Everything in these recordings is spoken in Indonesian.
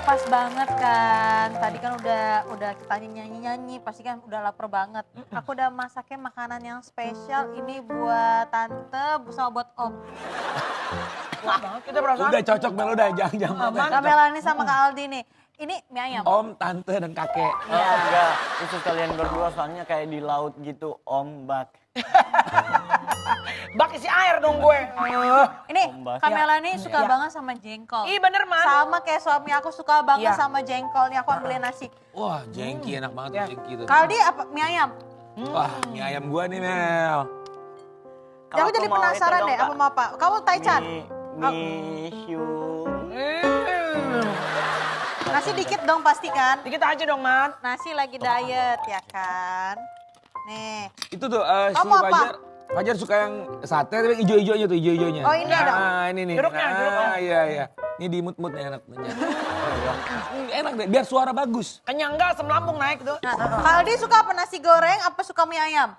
pas banget kan. Tadi kan udah kita nyanyi-nyanyi, pasti kan udah lapar banget. Aku udah masakin makanan yang spesial ini buat tante, sama buat om. Wah banget kita perasaan. Udah cocok Mel, udah jangan. Kak Melani sama Kak Aldi nih. Ini mie ayam. Om, tante, dan kakek. Iya. Enggak, khusus kalian berdua soalnya kayak di laut gitu, ombak. Bak isi air dong gue. Ini Ombak. Kak Melani suka Iya. banget sama jengkol. Ih bener man. Sama kayak suami aku suka banget Iya. sama jengkol. Nih aku ambilin nasi. Wah, jengki enak banget Ya. tuh jengki tuh. Kak Aldi apa mie ayam? Wah, mie ayam gua nih Mel. Ya, aku jadi penasaran deh apa mau apa. Kamu Taichan? Mishu. Nasi dikit dong pasti kan? Dikit aja dong man. Nasi lagi diet ya kan? Nih. Itu tuh si Kamu apa? Fajar suka yang sate tapi yang ijo-ijonya tuh, ijo-ijonya. Oh, ini ada? Nah, ini nih. Jeruknya, jeruknya. Iya. Ini di mut-mutnya enak. Enak deh, biar suara bagus. Kenyang enggak, asam lambung naik tuh. Nah, Kak Aldi suka apa nasi goreng apa suka mie ayam?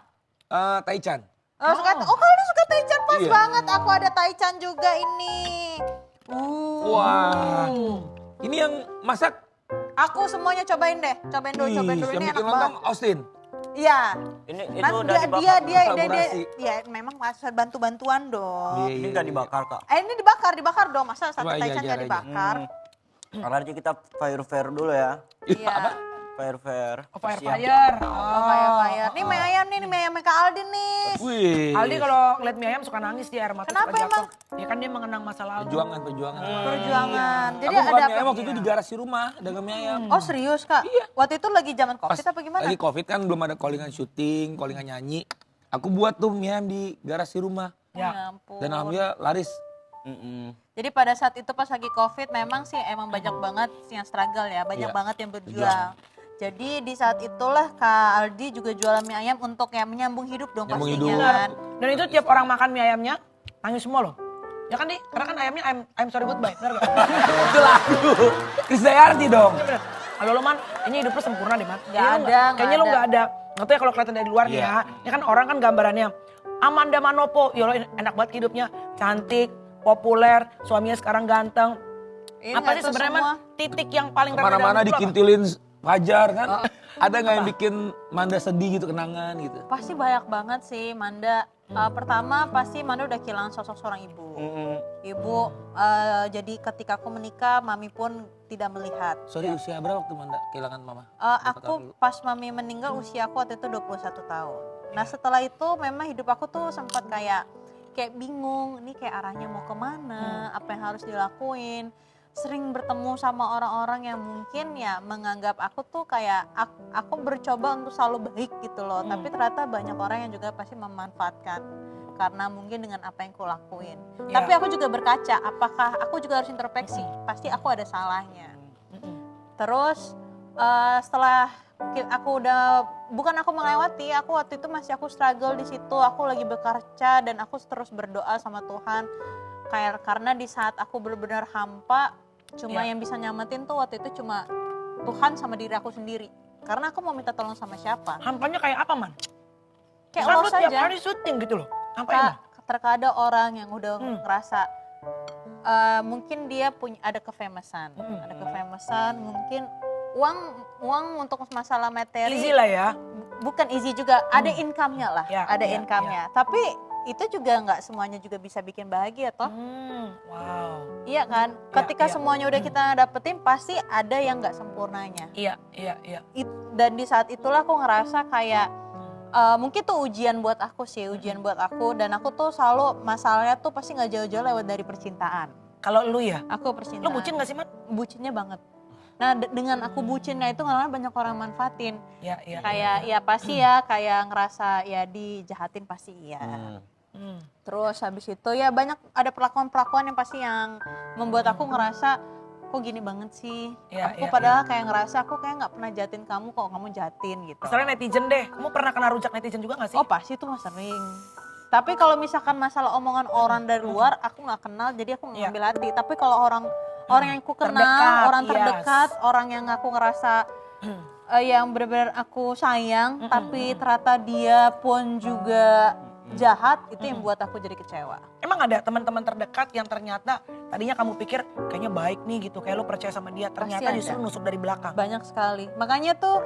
Taichan. Oh, Kak Aldi suka Taichan pas Iya. banget. Aku ada Taichan juga ini. Wah. Ini yang masak. Aku semuanya cobain deh. Cobain dulu Yang ini enak bikin banget. lontong Austin. Iya. Ini itu Kan udah dia dibakar. Kolaborasi. dia memang masa bantu-bantuan dong. Iya, Ini iya, enggak iya. dibakar kak. Ini dibakar dong. Masa sate Coba, iya, Taichan nggak ajar, dibakar? Karena kita fire dulu ya. Iya. Apa? Fire. Oh, fire. Oh, fire. Nih mie ayam nih mie ayam Kak Aldi nih. Wih. Aldi kalau ngeliat mie ayam suka nangis dia air mata Kenapa suka jatuh. emang? Ya kan dia mengenang masa lalu. Perjuangan. Perjuangan. Jadi Aku buka ada mie apa? ayam waktu itu di garasi rumah, dagang mie ayam. Oh serius Kak? Iya. Waktu itu lagi zaman Pas Covid apa gimana? lagi Covid kan belum ada callingan syuting, callingan nyanyi. Aku buat tuh mie ayam di garasi rumah. Ya Ya. ampun. Dan alhamdulillah laris. Jadi pada saat itu pas lagi Covid memang sih emang banyak banget yang struggle ya, banyak Iya, banget yang berjuang. Jadi di saat itulah Kak Aldi juga jualan mie ayam untuk yang menyambung hidup dong Nyambung pastinya hidup. kan. Dan itu tiap orang makan mie ayamnya nangis semua loh. Ya kan Di? Karena kan ayamnya I'm sorry goodbye. Bener gak? Itu lagu. Krisdayanti dong. Iya bener. Halo lo man, ini hidup lu sempurna deh man. Nggak ada, Kayaknya lu nggak gak ada. Nggak tahu ya kalau kelihatan dari luar nih Iya. ya. Ini kan orang kan gambarannya. Amanda Manopo, ya Allah enak banget hidupnya. Cantik, populer, suaminya sekarang ganteng. Ini Apa sih tuh sebenarnya man semua. titik yang paling rendah Kemana-mana dalam hidup lu apa? dikintilin Fajar kan. Ada nggak yang bikin Manda sedih gitu, kenangan gitu? Pasti banyak banget sih Manda. Pertama pasti Manda udah kehilangan sosok seorang ibu. Ibu jadi ketika aku menikah mami pun tidak melihat. Sorry, usia berapa waktu Manda kehilangan mama? Aku pas mami meninggal usia aku waktu itu 21 tahun. Nah setelah itu memang hidup aku tuh sempat kayak bingung, ini kayak arahnya mau kemana, apa yang harus dilakuin. Sering bertemu sama orang-orang yang mungkin ya menganggap aku tuh kayak aku bercoba untuk selalu baik gitu loh. Tapi ternyata banyak orang yang juga pasti memanfaatkan karena mungkin dengan apa yang aku lakuin. Ya. Tapi aku juga berkaca, apakah aku juga harus introspeksi? Pasti aku ada salahnya. Terus setelah aku udah, bukan aku melewati, aku waktu itu masih aku struggle di situ, aku lagi bekerja dan aku terus berdoa sama Tuhan. Kayak karena di saat aku benar-benar hampa, cuma yang bisa nyamatin tuh waktu itu cuma Tuhan sama diri aku sendiri. Karena aku mau minta tolong sama siapa? Hampanya kayak apa man? Kayak Kan lo lu tiap saja. hari syuting gitu loh. Ngapain man? Terkadang orang yang udah ngerasa mungkin dia punya ada kefamousan, mungkin uang untuk masalah materi. Easy lah ya. Bukan easy juga, ada income-nya lah, Ya, ada ya, income-nya. Tapi itu juga nggak semuanya juga bisa bikin bahagia toh. Wow. Iya kan? Ketika iya. semuanya udah kita dapetin pasti ada yang nggak sempurnanya. Iya. Dan di saat itulah aku ngerasa kayak mungkin tuh ujian buat aku sih, dan aku tuh selalu masalahnya tuh pasti nggak jauh-jauh lewat dari percintaan. Kalau lu ya? Aku percintaan. Lu bucin gak sih man? Bucinnya banget. Nah dengan aku bucinnya itu karena banyak orang manfaatin. Iya. Kayak ya pasti ya kayak ngerasa ya dijahatin pasti iya. Terus habis itu ya banyak ada perlakuan-perlakuan yang pasti yang membuat aku ngerasa kok gini banget sih. Aku padahal kayak ngerasa aku kayak nggak pernah jahatin kamu kok kamu jahatin gitu. Masalahnya netizen deh. Kamu pernah kena rujak netizen juga gak sih? Oh pasti tuh mas sering. Tapi kalau misalkan masalah omongan orang dari luar aku nggak kenal jadi aku nggak ngambil hati. Tapi kalau orang yang aku kenal, Terdekat, orang yes. terdekat, orang yang aku ngerasa yang benar-benar aku sayang, tapi ternyata dia pun juga jahat itu yang buat aku jadi kecewa. Emang ada teman-teman terdekat yang ternyata tadinya kamu pikir kayaknya baik nih gitu, kayak lu percaya sama dia, ternyata Pasti justru ada. nusuk dari belakang. Banyak sekali. Makanya tuh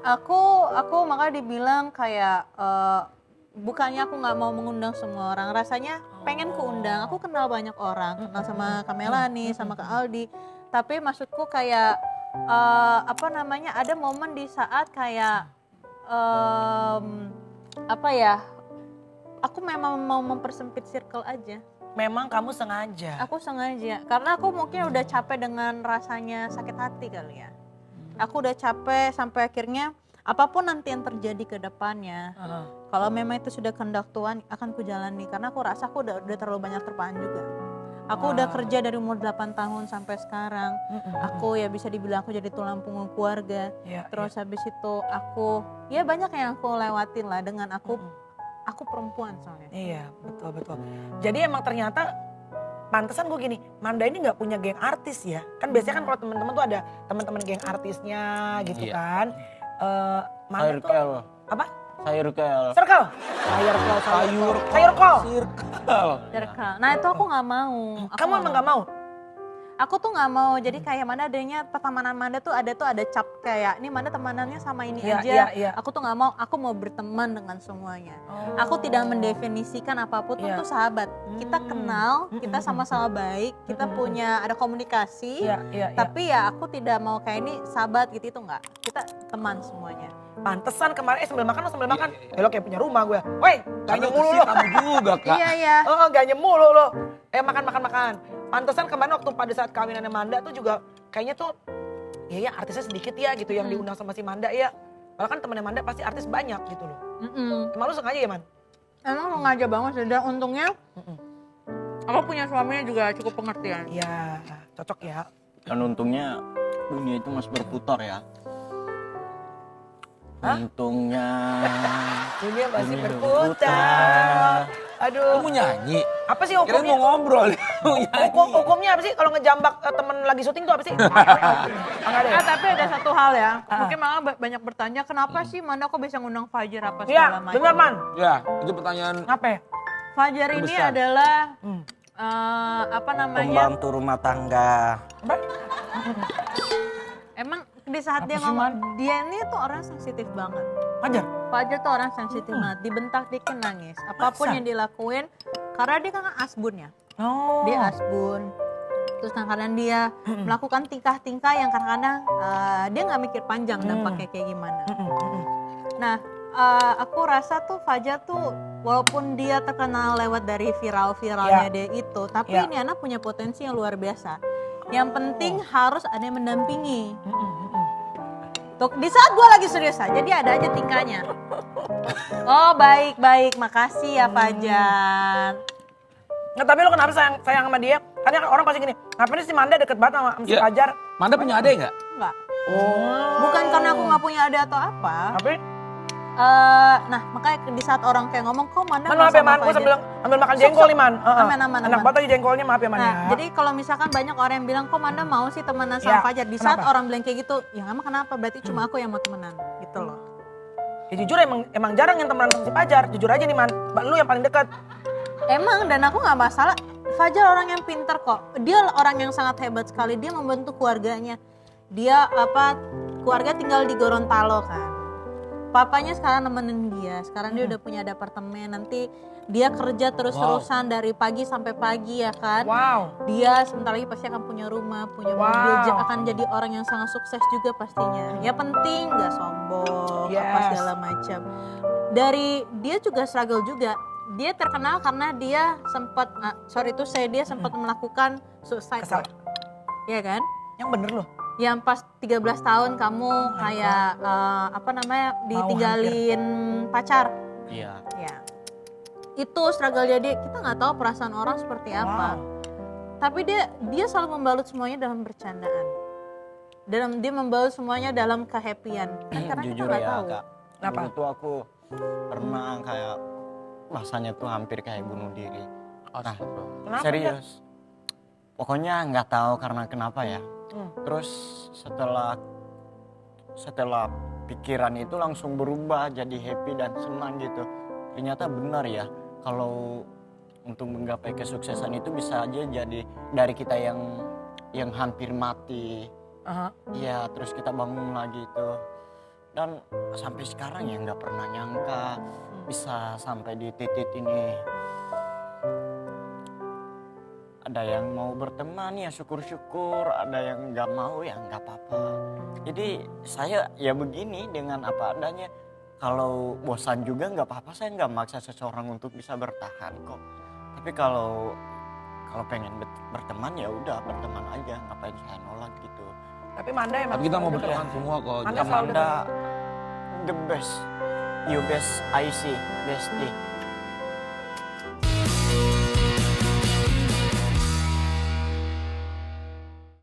aku makanya dibilang kayak bukannya aku nggak mau mengundang semua orang, rasanya pengen kuundang. Aku kenal banyak orang, kenal sama Kak Melani, sama Kak Aldi. Tapi maksudku kayak apa namanya, ada momen di saat kayak apa ya? Aku memang mau mempersempit circle aja. Memang kamu sengaja. Aku sengaja, karena aku mungkin udah capek dengan rasanya sakit hati kali ya. Aku udah capek sampai akhirnya apapun nanti yang terjadi ke depannya, kalau memang itu sudah kehendak Tuhan akan kujalani. Karena aku rasa aku udah terlalu banyak terpaan juga. Aku udah kerja dari umur 8 tahun sampai sekarang. Aku ya bisa dibilang aku jadi tulang punggung keluarga. Terus habis itu aku ya banyak yang aku lewatin lah dengan aku perempuan soalnya. Iya, betul. Jadi emang ternyata pantesan gue gini, Manda ini nggak punya geng artis ya. Kan biasanya kan kalau teman-teman tuh ada teman-teman geng artisnya gitu kan. Manda tuh Sayur apa? Sayur kel. Circle. Sayur kol. Circle. Nah itu aku nggak mau. Kamu emang nggak mau? Aku tuh nggak mau. Jadi kayak mana adanya pertemanan Manda tuh ada cap kayak ini Manda temanannya sama ini aja. Iya. Aku tuh nggak mau. Aku mau berteman dengan semuanya. Aku tidak mendefinisikan apapun tuh sahabat. Kita kenal, kita sama-sama baik, kita punya ada komunikasi. Tapi ya aku tidak mau kayak ini sahabat gitu itu nggak. Kita teman semuanya. Pantesan kemarin sambil makan. Lo kayak punya rumah gue. Woi, gak mulu lo. Kamu juga Kak. Iya. Oh, gak mulu lo. Makan. Pantesan kemarin waktu pada saat kawinannya Manda tuh juga kayaknya tuh ya artisnya sedikit ya gitu yang diundang sama si Manda ya. Malah kan temennya Manda pasti artis banyak gitu loh. Emang lu sengaja ya Man? Emang sengaja banget sih. Dan untungnya aku punya suaminya juga cukup pengertian. Iya, cocok ya. Dan untungnya dunia itu masih berputar ya. Untungnya Dunia masih berputar. Aduh. Kamu nyanyi? Apa sih Kira hukumnya? mau ngobrol. Mau nyanyi. Hukumnya apa sih kalau ngejambak temen lagi syuting tuh apa sih? Enggak ada ya? Tapi ada satu hal ya, mungkin malah banyak bertanya kenapa sih Manda kok bisa ngundang Fajar apa Iya, segala macam. bener Man. Ya, itu pertanyaan Apa ya? Fajar ini Besar. adalah apa namanya? pembantu rumah tangga. Emang di saat dia ngomong, dia ini tuh orang sensitif banget. Fajar? Fajar tuh orang sensitif banget, dibentak dikit nangis. Apapun Masa? yang dilakuin, karena dia kan asbun ya. Oh. Dia asbun. Terus kadang-kadang dia melakukan tingkah-tingkah yang kadang-kadang dia nggak mikir panjang dampaknya kayak gimana. Nah, aku rasa tuh Fajar tuh walaupun dia terkenal lewat dari viral-viralnya dia itu, tapi ini anak punya potensi yang luar biasa. Yang penting harus ada yang mendampingi. Tuh, di saat gue lagi serius aja dia ada aja tingkahnya. Oh baik, makasih ya Fajar. Nggak, tapi lo kenapa sayang sama dia? Karena orang pasti gini, ngapain si Manda deket banget sama si Ya. Fajar? Manda punya adik nggak? Enggak. Oh. Bukan karena aku nggak punya adik atau apa. Tapi, Nah makanya di saat orang kayak ngomong kok Manda Man nggak maaf ya sama Man, gue Fajar?" sambil makan jengkol nih Man. Aman. Enak banget aja jengkolnya, maaf ya Man Nah, ya. jadi kalau misalkan banyak orang yang bilang kok Manda mau sih temenan sama Ya, Fajar. Di saat kenapa? orang bilang kayak gitu, ya emang kenapa? Berarti cuma aku yang mau temenan gitu loh. Ya jujur emang jarang yang temenan sama si Fajar, jujur aja nih Man. Lu yang paling dekat. Emang dan aku nggak masalah. Fajar orang yang pinter kok. Dia orang yang sangat hebat sekali. Dia membantu keluarganya. Dia keluarga tinggal di Gorontalo kan. Papanya sekarang nemenin dia. Sekarang dia udah punya ada apartemen. Nanti dia kerja terus-terusan dari pagi sampai pagi ya kan. Wow. Dia sebentar lagi pasti akan punya rumah, punya mobil, akan jadi orang yang sangat sukses juga pastinya. Ya penting nggak sombong, apa Yes. segala macam. Dari dia juga struggle juga. Dia terkenal karena dia sempat, dia sempat melakukan suicide. Kesal. Iya kan? Yang bener loh. Yang pas 13 tahun kamu kayak ditinggalin pacar. Iya. Ya. Itu struggle dia, kita nggak tahu perasaan orang seperti apa. Tapi dia selalu membalut semuanya dalam bercandaan. Dia membalut semuanya dalam kehappian. Kan karena kita Jujur nggak ya tahu. Kak, Kenapa? dulu tuh aku pernah kayak rasanya tuh hampir kayak bunuh diri. Nah, Kenapa, serius. Pokoknya nggak tahu karena kenapa ya. Terus setelah pikiran itu langsung berubah jadi happy dan senang gitu. Ternyata benar ya, kalau untuk menggapai kesuksesan itu bisa aja jadi dari kita yang hampir mati. Aha. Ya terus kita bangun lagi itu. Dan sampai sekarang ya nggak pernah nyangka bisa sampai di titik ini. Ada yang mau berteman ya syukur-syukur, ada yang nggak mau ya nggak apa-apa. Jadi saya ya begini dengan apa adanya. Kalau bosan juga nggak apa-apa, saya nggak maksa seseorang untuk bisa bertahan kok. Tapi kalau pengen berteman ya udah berteman aja, ngapain saya nolak gitu. Tapi Manda emang Tapi kita mau selalu deket berteman ya? semua kok. Manda Jangan- selalu Anda the best, you best I see, bestie.